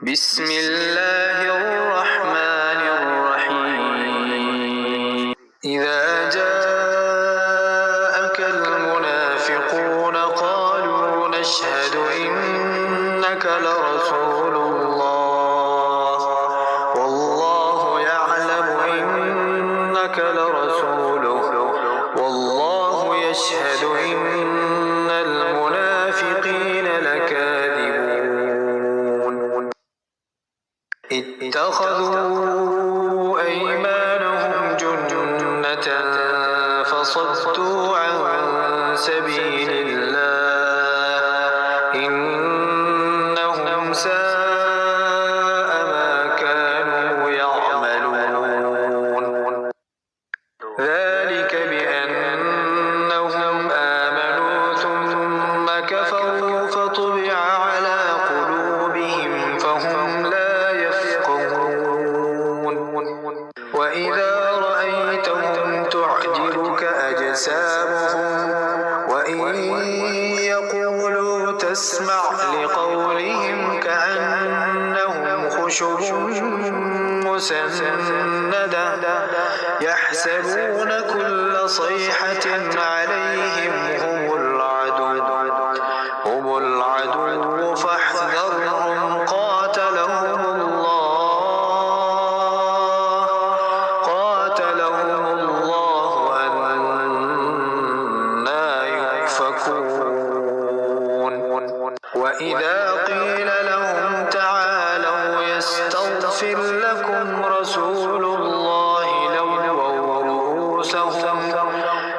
بسم الله الرحمن الرحيم إذا جاءك المنافقون قالوا نشهد إنك لرسول الله والله يعلم إنك لرسوله والله يشهد إن المنافقين لكاذبون اتخذوا أيمانهم جنة فصدوا عن سبيل الله إنهم ساء ما كانوا يعملون ذلك بأنهم آمنوا ثم كفروا فطبع على قلوبهم فهم لا يفقهون وإذا رأيتهم تعجبك أجسامهم وإن يقولوا تسمع لقولهم كأنهم خشب مسندة يحسبون كل صيحة عليهم هم العدو فاحذرهم قاتلهم الله أنى يؤفكون وإذا قيل لهم تعالوا يستغفر لكم رسول الله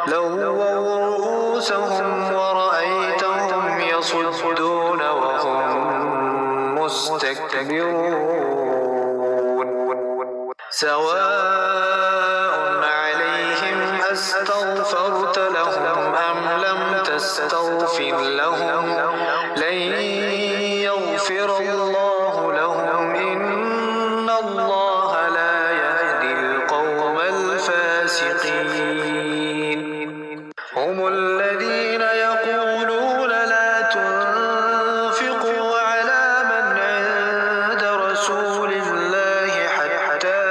لووا رؤوسهم ورأيتهم يصدون وهم مستكبرون سواء عليهم أستغفرت لهم أم لم تستغفر لهم لن يغفر الله لهم إن الله لا يهدي القوم الفاسقين هم الذين يقولون لا تنفقوا على من عند رسول الله حتى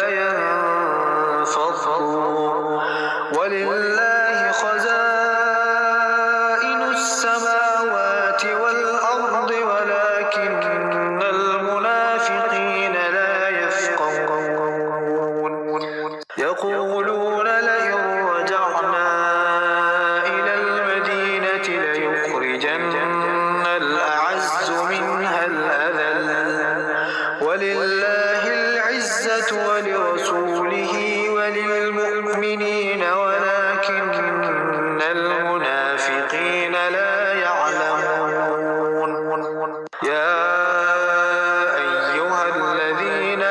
ينفضوا ولله خزائن السماوات والأرض ولكن المنافقين لا يفقهون يقولون لئن رجعنا إلى المدينة ليخرجن الأعز منها الأذل ولله العزة ولرسوله وللمؤمنين ولكن المنافقين لا يعلمون يا أيها الذين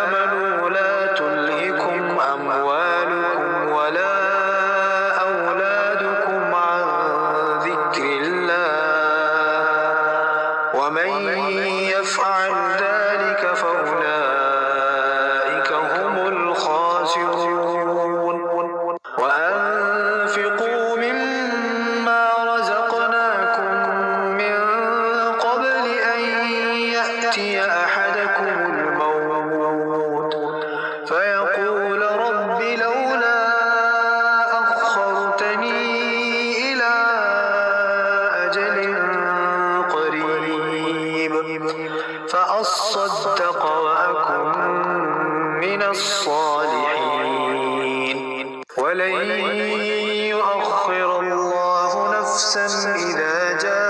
آمنوا لا تلهكم أموالكم ولا أولادكم عن ذكر الله ومن يفعل ذلك فأولئك هم الخاسرون وأنفقوا مما رزقناكم من قبل أن يأتي أحدكم الموت فيقول رب لولا أخرتني إلى أجل قريب فأصدق وأكن من الصالحين ولن يؤخر الله نفسا إذا جاء